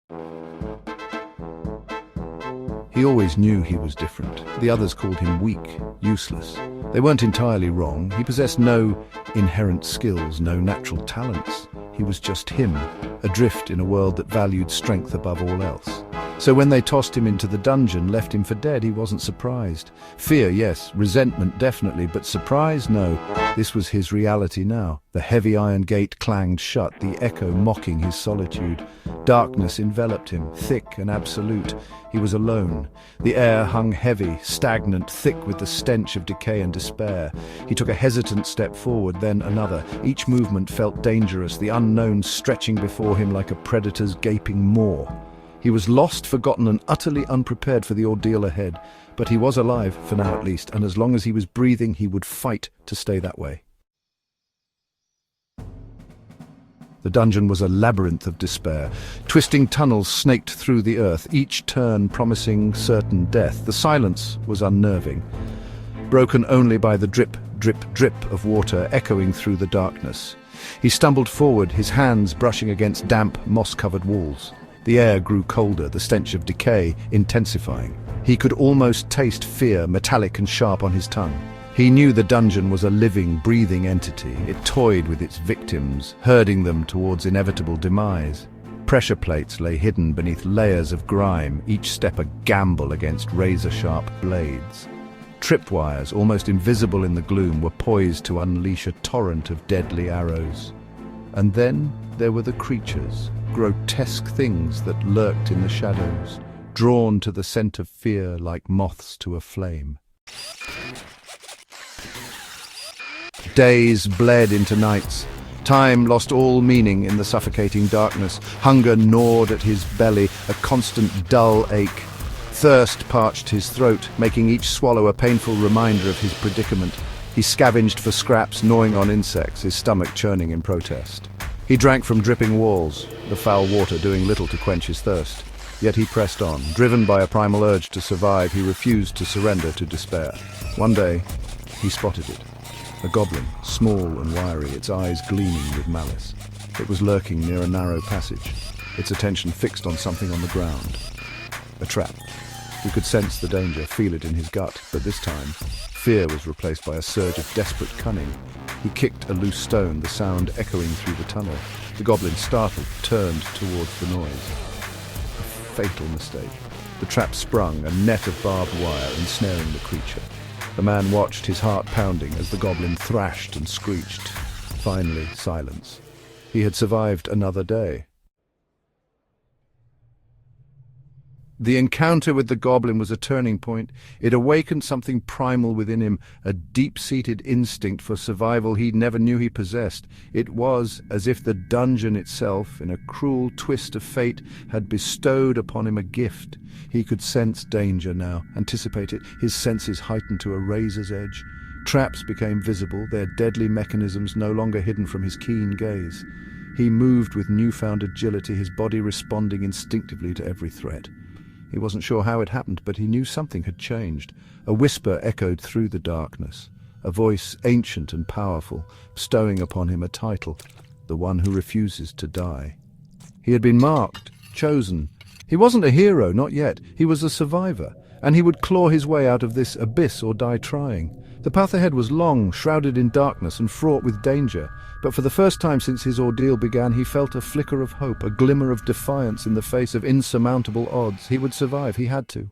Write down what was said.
He always knew he was different. The others called him weak, useless. They weren't entirely wrong. He possessed no inherent skills, no natural talents. He was just him, adrift in a world that valued strength above all else. So when they tossed him into the dungeon, left him for dead, he wasn't surprised. Fear, yes. Resentment, definitely. But surprise, no. This was his reality now. The heavy iron gate clanged shut, the echo mocking his solitude. Darkness enveloped him, thick and absolute. He was alone. The air hung heavy, stagnant, thick with the stench of decay and despair. He took a hesitant step forward, then another. Each movement felt dangerous, the unknown stretching before him like a predator's gaping maw. He was lost, forgotten, and utterly unprepared for the ordeal ahead. But he was alive, for now at least, and as long as he was breathing, he would fight to stay that way. The dungeon was a labyrinth of despair. Twisting tunnels snaked through the earth, each turn promising certain death. The silence was unnerving, broken only by the drip, drip, drip of water echoing through the darkness. He stumbled forward, his hands brushing against damp, moss-covered walls. The air grew colder, the stench of decay intensifying. He could almost taste fear, metallic and sharp on his tongue. He knew the dungeon was a living, breathing entity. It toyed with its victims, herding them towards inevitable demise. Pressure plates lay hidden beneath layers of grime, each step a gamble against razor-sharp blades. Tripwires, almost invisible in the gloom, were poised to unleash a torrent of deadly arrows. And then there were the creatures, grotesque things that lurked in the shadows, drawn to the scent of fear like moths to a flame. Days bled into nights. Time lost all meaning in the suffocating darkness. Hunger gnawed at his belly, a constant dull ache. Thirst parched his throat, making each swallow a painful reminder of his predicament. He scavenged for scraps, gnawing on insects, his stomach churning in protest. He drank from dripping walls, the foul water doing little to quench his thirst. Yet he pressed on. Driven by a primal urge to survive, he refused to surrender to despair. One day, he spotted it. A goblin, small and wiry, its eyes gleaming with malice. It was lurking near a narrow passage, its attention fixed on something on the ground. A trap. He could sense the danger, feel it in his gut, but this time, fear was replaced by a surge of desperate cunning. He kicked a loose stone, the sound echoing through the tunnel. The goblin, startled, turned towards the noise. A fatal mistake. The trap sprung, a net of barbed wire ensnaring the creature. The man watched, his heart pounding, as the goblin thrashed and screeched. Finally, silence. He had survived another day. The encounter with the goblin was a turning point. It awakened something primal within him, a deep-seated instinct for survival he never knew he possessed. It was as if the dungeon itself, in a cruel twist of fate, had bestowed upon him a gift. He could sense danger now, anticipate it, his senses heightened to a razor's edge. Traps became visible, their deadly mechanisms no longer hidden from his keen gaze. He moved with newfound agility, his body responding instinctively to every threat. He wasn't sure how it happened, but he knew something had changed. A whisper echoed through the darkness, a voice ancient and powerful, bestowing upon him a title, the one who refuses to die. He had been marked, chosen. He wasn't a hero, not yet. He was a survivor, and he would claw his way out of this abyss or die trying. The path ahead was long, shrouded in darkness and fraught with danger, but for the first time since his ordeal began, he felt a flicker of hope, a glimmer of defiance in the face of insurmountable odds. He would survive, he had to.